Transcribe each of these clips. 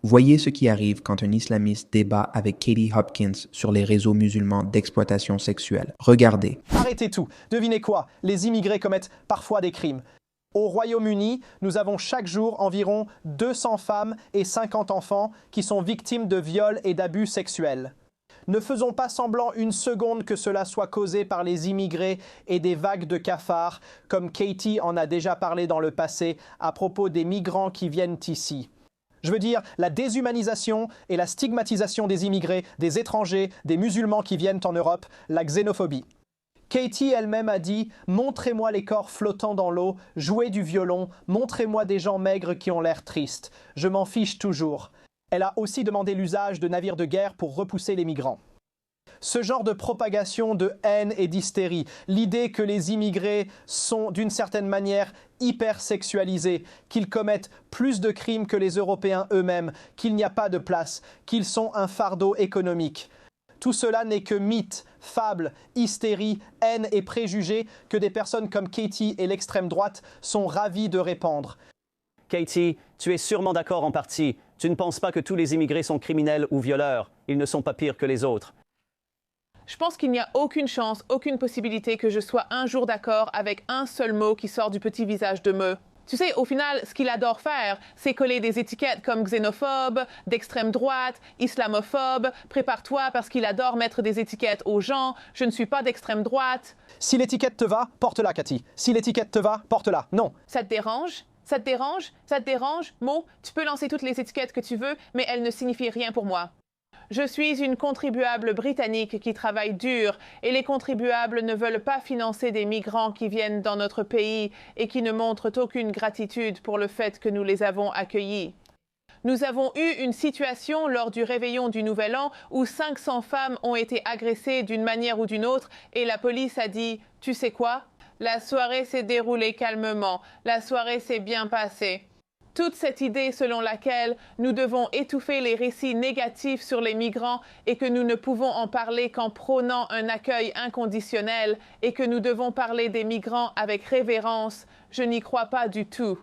Voyez ce qui arrive quand un islamiste débat avec Katie Hopkins sur les réseaux musulmans d'exploitation sexuelle. Regardez. Arrêtez tout. Devinez quoi? Les immigrés commettent parfois des crimes. Au Royaume-Uni, nous avons chaque jour environ 200 femmes et 50 enfants qui sont victimes de viols et d'abus sexuels. Ne faisons pas semblant une seconde que cela soit causé par les immigrés et des vagues de cafards, comme Katie en a déjà parlé dans le passé à propos des migrants qui viennent ici. Je veux dire, la déshumanisation et la stigmatisation des immigrés, des étrangers, des musulmans qui viennent en Europe, la xénophobie. Katie elle-même a dit « Montrez-moi les corps flottants dans l'eau, jouez du violon, montrez-moi des gens maigres qui ont l'air tristes. Je m'en fiche toujours. » Elle a aussi demandé l'usage de navires de guerre pour repousser les migrants. Ce genre de propagation de haine et d'hystérie, l'idée que les immigrés sont d'une certaine manière hypersexualisés, qu'ils commettent plus de crimes que les Européens eux-mêmes, qu'il n'y a pas de place, qu'ils sont un fardeau économique. Tout cela n'est que mythe, fable, hystérie, haine et préjugés que des personnes comme Katie et l'extrême droite sont ravies de répandre. Katie, tu es sûrement d'accord en partie. Tu ne penses pas que tous les immigrés sont criminels ou violeurs. Ils ne sont pas pires que les autres. Je pense qu'il n'y a aucune chance, aucune possibilité que je sois un jour d'accord avec un seul mot qui sort du petit visage de me. Tu sais, au final, ce qu'il adore faire, c'est coller des étiquettes comme xénophobe, d'extrême droite, islamophobe. Prépare-toi parce qu'il adore mettre des étiquettes aux gens. Je ne suis pas d'extrême droite. Si l'étiquette te va, porte-la, Cathy. Si l'étiquette te va, porte-la. Non. Ça te dérange? Ça te dérange? Ça te dérange? Mo, tu peux lancer toutes les étiquettes que tu veux, mais elles ne signifient rien pour moi. Je suis une contribuable britannique qui travaille dur et les contribuables ne veulent pas financer des migrants qui viennent dans notre pays et qui ne montrent aucune gratitude pour le fait que nous les avons accueillis. Nous avons eu une situation lors du réveillon du Nouvel An où 500 femmes ont été agressées d'une manière ou d'une autre et la police a dit « Tu sais quoi? La soirée s'est déroulée calmement, la soirée s'est bien passée. » Toute cette idée selon laquelle nous devons étouffer les récits négatifs sur les migrants et que nous ne pouvons en parler qu'en prônant un accueil inconditionnel et que nous devons parler des migrants avec révérence, je n'y crois pas du tout.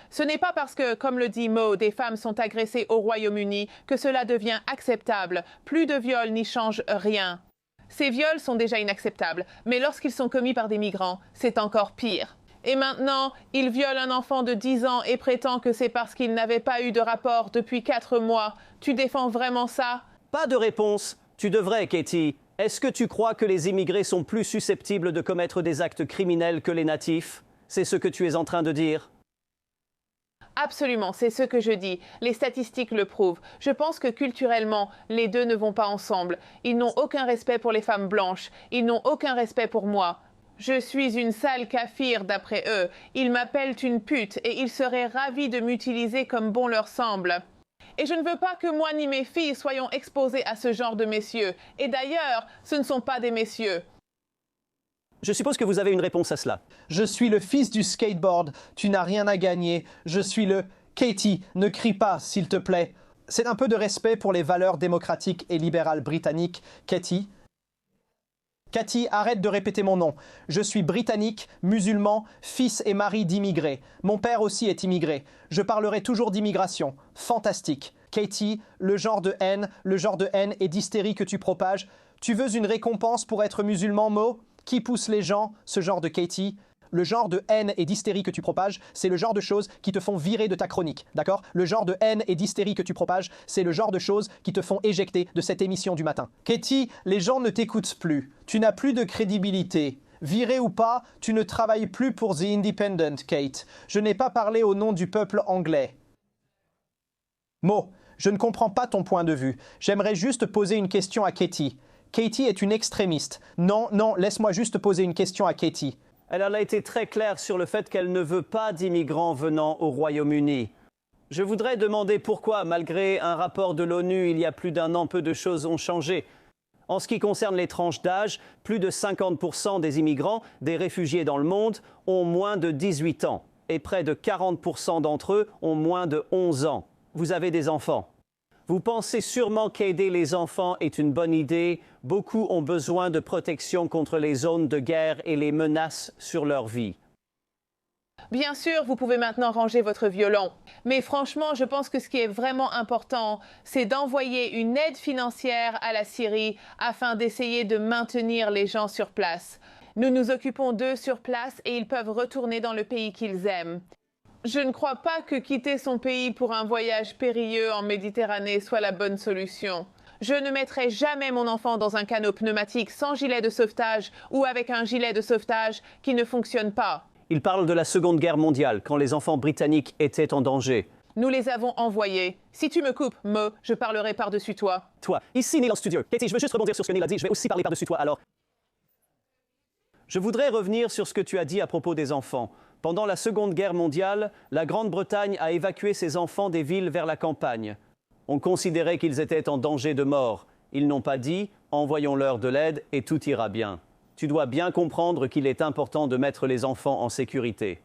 Ce n'est pas parce que, comme le dit Mo, des femmes sont agressées au Royaume-Uni que cela devient acceptable. Plus de viols n'y change rien. Ces viols sont déjà inacceptables, mais lorsqu'ils sont commis par des migrants, c'est encore pire. Et maintenant, il viole un enfant de 10 ans et prétend que c'est parce qu'il n'avait pas eu de rapport depuis 4 mois. Tu défends vraiment ça? Pas de réponse. Tu devrais, Katie. Est-ce que tu crois que les immigrés sont plus susceptibles de commettre des actes criminels que les natifs? C'est ce que tu es en train de dire? Absolument, c'est ce que je dis. Les statistiques le prouvent. Je pense que culturellement, les deux ne vont pas ensemble. Ils n'ont aucun respect pour les femmes blanches. Ils n'ont aucun respect pour moi. Je suis une sale kafir d'après eux. Ils m'appellent une pute et ils seraient ravis de m'utiliser comme bon leur semble. Et je ne veux pas que moi ni mes filles soyons exposées à ce genre de messieurs. Et d'ailleurs, ce ne sont pas des messieurs. Je suppose que vous avez une réponse à cela. Je suis le fils du skateboard. Tu n'as rien à gagner. Je suis le... Katie, ne crie pas, s'il te plaît. C'est un peu de respect pour les valeurs démocratiques et libérales britanniques, Katie. Cathy, arrête de répéter mon nom. Je suis britannique, musulman, fils et mari d'immigrés. Mon père aussi est immigré. Je parlerai toujours d'immigration. Fantastique. Katie, le genre de haine et d'hystérie que tu propages. Tu veux une récompense pour être musulman, Mo? Qui pousse les gens? Ce genre de Katie. Le genre de haine et d'hystérie que tu propages, c'est le genre de choses qui te font virer de ta chronique, d'accord? Le genre de haine et d'hystérie que tu propages, c'est le genre de choses qui te font éjecter de cette émission du matin. Katie, les gens ne t'écoutent plus. Tu n'as plus de crédibilité. Viré ou pas, tu ne travailles plus pour The Independent, Kate. Je n'ai pas parlé au nom du peuple anglais. Mo, je ne comprends pas ton point de vue. J'aimerais juste poser une question à Katie. Katie est une extrémiste. Non, laisse-moi juste poser une question à Katie. Elle a été très claire sur le fait qu'elle ne veut pas d'immigrants venant au Royaume-Uni. Je voudrais demander pourquoi, malgré un rapport de l'ONU il y a plus d'1 an, peu de choses ont changé. En ce qui concerne les tranches d'âge, plus de 50% des immigrants, des réfugiés dans le monde, ont moins de 18 ans. Et près de 40% d'entre eux ont moins de 11 ans. Vous avez des enfants. Vous pensez sûrement qu'aider les enfants est une bonne idée. Beaucoup ont besoin de protection contre les zones de guerre et les menaces sur leur vie. Bien sûr, vous pouvez maintenant ranger votre violon. Mais franchement, je pense que ce qui est vraiment important, c'est d'envoyer une aide financière à la Syrie afin d'essayer de maintenir les gens sur place. Nous nous occupons d'eux sur place et ils peuvent retourner dans le pays qu'ils aiment. Je ne crois pas que quitter son pays pour un voyage périlleux en Méditerranée soit la bonne solution. Je ne mettrai jamais mon enfant dans un canot pneumatique sans gilet de sauvetage ou avec un gilet de sauvetage qui ne fonctionne pas. Il parle de la Seconde Guerre mondiale, quand les enfants britanniques étaient en danger. Nous les avons envoyés. Si tu me coupes, Mo, je parlerai par-dessus toi. Toi, ici Neil en studio. Katie, je veux juste rebondir sur ce que Neil a dit, je vais aussi parler par-dessus toi, alors. Je voudrais revenir sur ce que tu as dit à propos des enfants. Pendant la Seconde Guerre mondiale, la Grande-Bretagne a évacué ses enfants des villes vers la campagne. On considérait qu'ils étaient en danger de mort. Ils n'ont pas dit « envoyons-leur de l'aide et tout ira bien ». Tu dois bien comprendre qu'il est important de mettre les enfants en sécurité.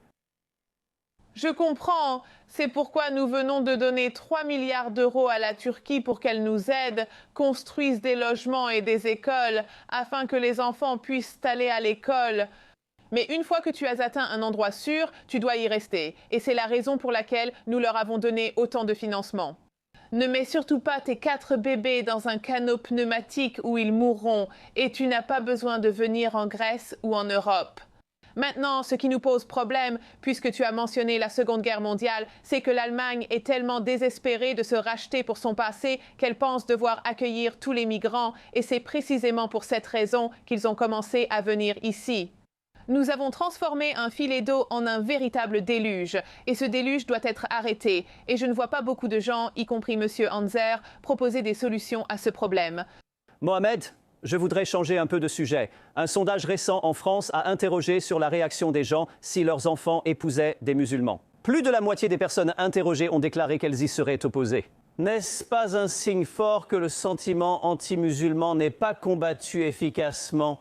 Je comprends. C'est pourquoi nous venons de donner 3 milliards d'euros à la Turquie pour qu'elle nous aide, construise des logements et des écoles, afin que les enfants puissent aller à l'école. Mais une fois que tu as atteint un endroit sûr, tu dois y rester. Et c'est la raison pour laquelle nous leur avons donné autant de financement. Ne mets surtout pas tes 4 bébés dans un canot pneumatique où ils mourront et tu n'as pas besoin de venir en Grèce ou en Europe. Maintenant, ce qui nous pose problème, puisque tu as mentionné la Seconde Guerre mondiale, c'est que l'Allemagne est tellement désespérée de se racheter pour son passé qu'elle pense devoir accueillir tous les migrants et c'est précisément pour cette raison qu'ils ont commencé à venir ici. Nous avons transformé un filet d'eau en un véritable déluge, et ce déluge doit être arrêté. Et je ne vois pas beaucoup de gens, y compris M. Hanzer, proposer des solutions à ce problème. Mohamed, je voudrais changer un peu de sujet. Un sondage récent en France a interrogé sur la réaction des gens si leurs enfants épousaient des musulmans. Plus de la moitié des personnes interrogées ont déclaré qu'elles y seraient opposées. N'est-ce pas un signe fort que le sentiment anti-musulman n'est pas combattu efficacement ?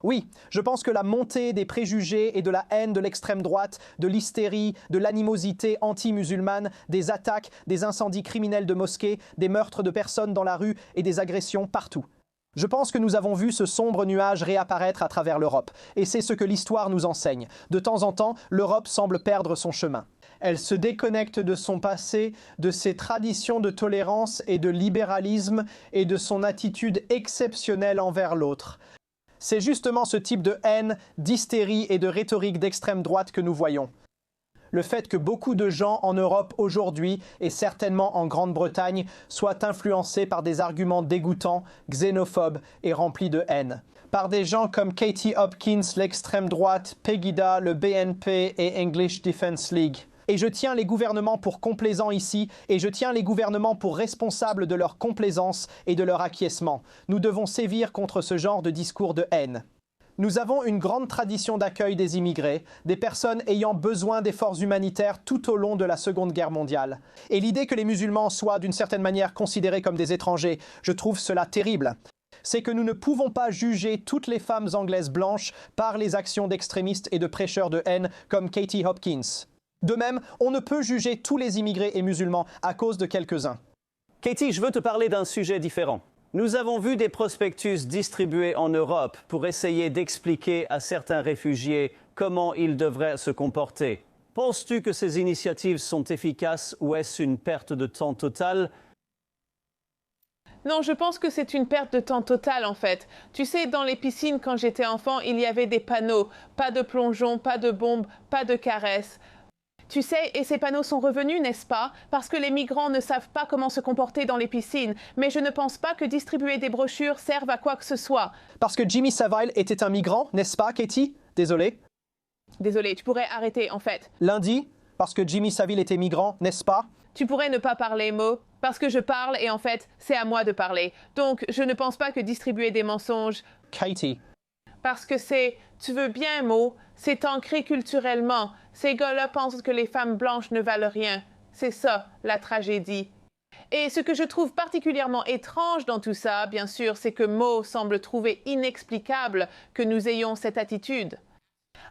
Oui, je pense que la montée des préjugés et de la haine de l'extrême droite, de l'hystérie, de l'animosité anti-musulmane, des attaques, des incendies criminels de mosquées, des meurtres de personnes dans la rue et des agressions partout. Je pense que nous avons vu ce sombre nuage réapparaître à travers l'Europe. Et c'est ce que l'histoire nous enseigne. De temps en temps, l'Europe semble perdre son chemin. Elle se déconnecte de son passé, de ses traditions de tolérance et de libéralisme et de son attitude exceptionnelle envers l'autre. C'est justement ce type de haine, d'hystérie et de rhétorique d'extrême droite que nous voyons. Le fait que beaucoup de gens en Europe aujourd'hui, et certainement en Grande-Bretagne, soient influencés par des arguments dégoûtants, xénophobes et remplis de haine. Par des gens comme Katie Hopkins, l'extrême droite, Pegida, le BNP et English Defence League. Et je tiens les gouvernements pour complaisants ici, et je tiens les gouvernements pour responsables de leur complaisance et de leur acquiescement. Nous devons sévir contre ce genre de discours de haine. Nous avons une grande tradition d'accueil des immigrés, des personnes ayant besoin d'efforts humanitaires tout au long de la Seconde Guerre mondiale. Et l'idée que les musulmans soient d'une certaine manière considérés comme des étrangers, je trouve cela terrible. C'est que nous ne pouvons pas juger toutes les femmes anglaises blanches par les actions d'extrémistes et de prêcheurs de haine comme Katie Hopkins. De même, on ne peut juger tous les immigrés et musulmans à cause de quelques-uns. Katie, je veux te parler d'un sujet différent. Nous avons vu des prospectus distribués en Europe pour essayer d'expliquer à certains réfugiés comment ils devraient se comporter. Penses-tu que ces initiatives sont efficaces ou est-ce une perte de temps totale ? Non, je pense que c'est une perte de temps totale en fait. Tu sais, dans les piscines, quand j'étais enfant, il y avait des panneaux. Pas de plongeon, pas de bombe, pas de caresses. Tu sais, et ces panneaux sont revenus, n'est-ce pas? Parce que les migrants ne savent pas comment se comporter dans les piscines. Mais je ne pense pas que distribuer des brochures serve à quoi que ce soit. Parce que Jimmy Savile était un migrant, n'est-ce pas, Katie? Désolé. Désolé, tu pourrais arrêter, en fait. Lundi, parce que Jimmy Savile était migrant, n'est-ce pas? Tu pourrais ne pas parler, Mo, parce que je parle et en fait, c'est à moi de parler. Donc, je ne pense pas que distribuer des mensonges... Katie. Parce que c'est... Tu veux bien, Mo, c'est ancré culturellement. Ces gars-là pensent que les femmes blanches ne valent rien. C'est ça, la tragédie. Et ce que je trouve particulièrement étrange dans tout ça, bien sûr, c'est que Mo semble trouver inexplicable que nous ayons cette attitude.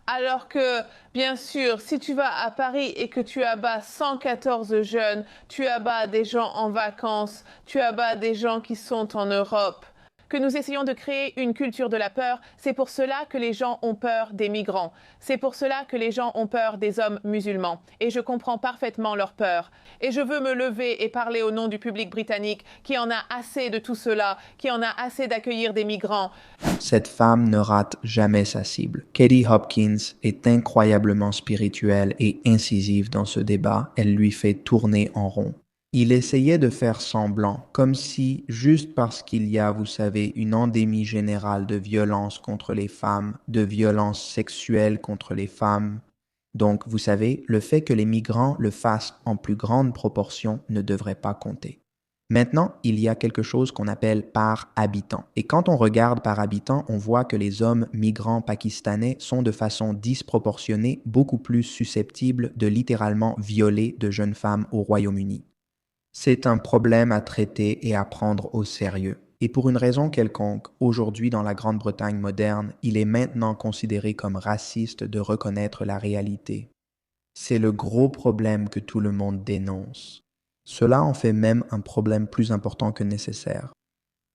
Alors que, bien sûr, si tu vas à Paris et que tu abats 114 jeunes, tu abats des gens en vacances, tu abats des gens qui sont en Europe, que nous essayons de créer une culture de la peur. C'est pour cela que les gens ont peur des migrants. C'est pour cela que les gens ont peur des hommes musulmans. Et je comprends parfaitement leur peur. Et je veux me lever et parler au nom du public britannique qui en a assez de tout cela, qui en a assez d'accueillir des migrants. Cette femme ne rate jamais sa cible. Katie Hopkins est incroyablement spirituelle et incisive dans ce débat. Elle lui fait tourner en rond. Il essayait de faire semblant, comme si, juste parce qu'il y a, vous savez, une endémie générale de violence contre les femmes, de violence sexuelle contre les femmes. Donc, vous savez, le fait que les migrants le fassent en plus grande proportion ne devrait pas compter. Maintenant, il y a quelque chose qu'on appelle par habitant. Et quand on regarde par habitant, on voit que les hommes migrants pakistanais sont de façon disproportionnée beaucoup plus susceptibles de littéralement violer de jeunes femmes au Royaume-Uni. C'est un problème à traiter et à prendre au sérieux. Et pour une raison quelconque, aujourd'hui dans la Grande-Bretagne moderne, il est maintenant considéré comme raciste de reconnaître la réalité. C'est le gros problème que tout le monde dénonce. Cela en fait même un problème plus important que nécessaire.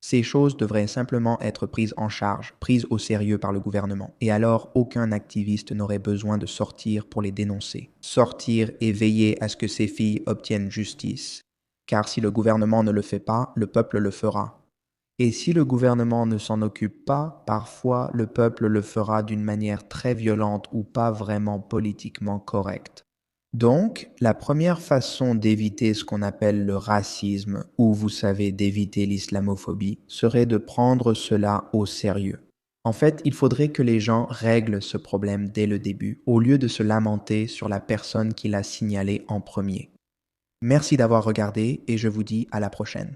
Ces choses devraient simplement être prises en charge, prises au sérieux par le gouvernement, et alors aucun activiste n'aurait besoin de sortir pour les dénoncer. Sortir et veiller à ce que ces filles obtiennent justice. Car si le gouvernement ne le fait pas, le peuple le fera. Et si le gouvernement ne s'en occupe pas, parfois le peuple le fera d'une manière très violente ou pas vraiment politiquement correcte. Donc, la première façon d'éviter ce qu'on appelle le racisme, ou vous savez, d'éviter l'islamophobie, serait de prendre cela au sérieux. En fait, il faudrait que les gens règlent ce problème dès le début, au lieu de se lamenter sur la personne qui l'a signalé en premier. Merci d'avoir regardé et je vous dis à la prochaine.